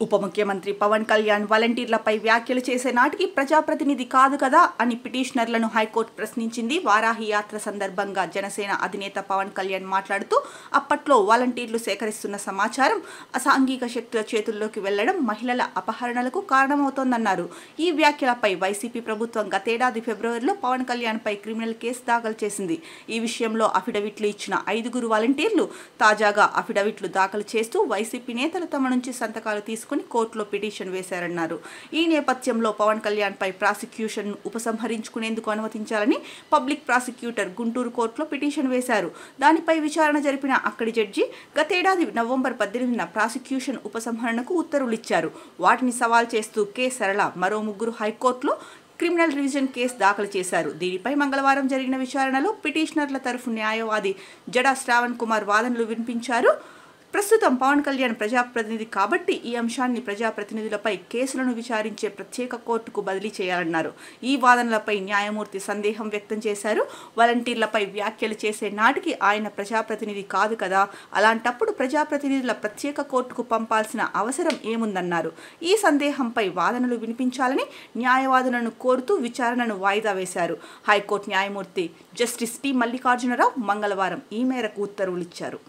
ఉప ముఖ్యమంత్రి పవన్ కళ్యాణ్ వాలంటీర్లపై వ్యాఖ్యలు చేసే నాటికి ప్రజాప్రతినిధి కాదు కదా అని పిటిషనర్లను హైకోర్టు ప్రశ్నించింది. వారాహి యాత్ర సందర్భంగా జనసేన అధినేత పవన్ కళ్యాణ్ మాట్లాడుతూ అప్పట్లో వాలంటీర్లు సేకరిస్తున్న సమాచారం అసాంఘిక శక్తుల చేతుల్లోకి వెళ్లడం మహిళల అపహరణలకు కారణమవుతోందన్నారు. ఈ వ్యాఖ్యలపై వైసీపీ ప్రభుత్వం గతేడాది ఫిబ్రవరిలో పవన్ కళ్యాణ్పై క్రిమినల్ కేసు దాఖలు చేసింది. ఈ విషయంలో అఫిడవిట్లు ఇచ్చిన 5 వాలంటీర్లు తాజాగా అఫిడవిట్లు దాఖలు చేస్తూ వైసీపీ నేతలు తమ నుంచి సంతకాలు తీసుకుని కోర్టులో పిటిషన్ వేశారన్నారు. ఈ నేపథ్యంలో పవన్ కళ్యాణ్ పై ప్రాసిక్యూషన్ ఉపసంహరించుకునేందుకు అనుమతించాలని పబ్లిక్ ప్రాసిక్యూటర్ గుంటూరు కోర్టులో పిటిషన్ వేశారు. దానిపై విచారణ జరిపిన అక్కడి జడ్జి గతేడాది నవంబర్ 18న ప్రాసిక్యూషన్ ఉపసంహరణకు ఉత్తర్వులిచ్చారు. వాటిని సవాల్ చేస్తూ కె సరళ మరో 3 హైకోర్టులో క్రిమినల్ రివిజన్ కేసు దాఖలు చేశారు. దీనిపై మంగళవారం జరిగిన విచారణలో పిటిషనర్ల తరఫు న్యాయవాది జడా శ్రావణ్ కుమార్ వాదనలు వినిపించారు. ప్రస్తుతం పవన్ కళ్యాణ్ ప్రజాప్రతినిధి కాబట్టి ఈ అంశాన్ని ప్రజాప్రతినిధులపై కేసులను విచారించే ప్రత్యేక కోర్టుకు బదిలీ చేయాలన్నారు. ఈ వాదనలపై న్యాయమూర్తి సందేహం వ్యక్తం చేశారు. వాలంటీర్లపై వ్యాఖ్యలు చేసే నాటికి ఆయన ప్రజాప్రతినిధి కాదు కదా, అలాంటప్పుడు ప్రజాప్రతినిధుల ప్రత్యేక కోర్టుకు పంపాల్సిన అవసరం ఏముందన్నారు. ఈ సందేహంపై వాదనలు వినిపించాలని న్యాయవాదులను కోరుతూ విచారణను వాయిదా వేశారు. హైకోర్టు న్యాయమూర్తి జస్టిస్ టి మల్లికార్జునరావు మంగళవారం ఈ మేరకు ఉత్తర్వులిచ్చారు.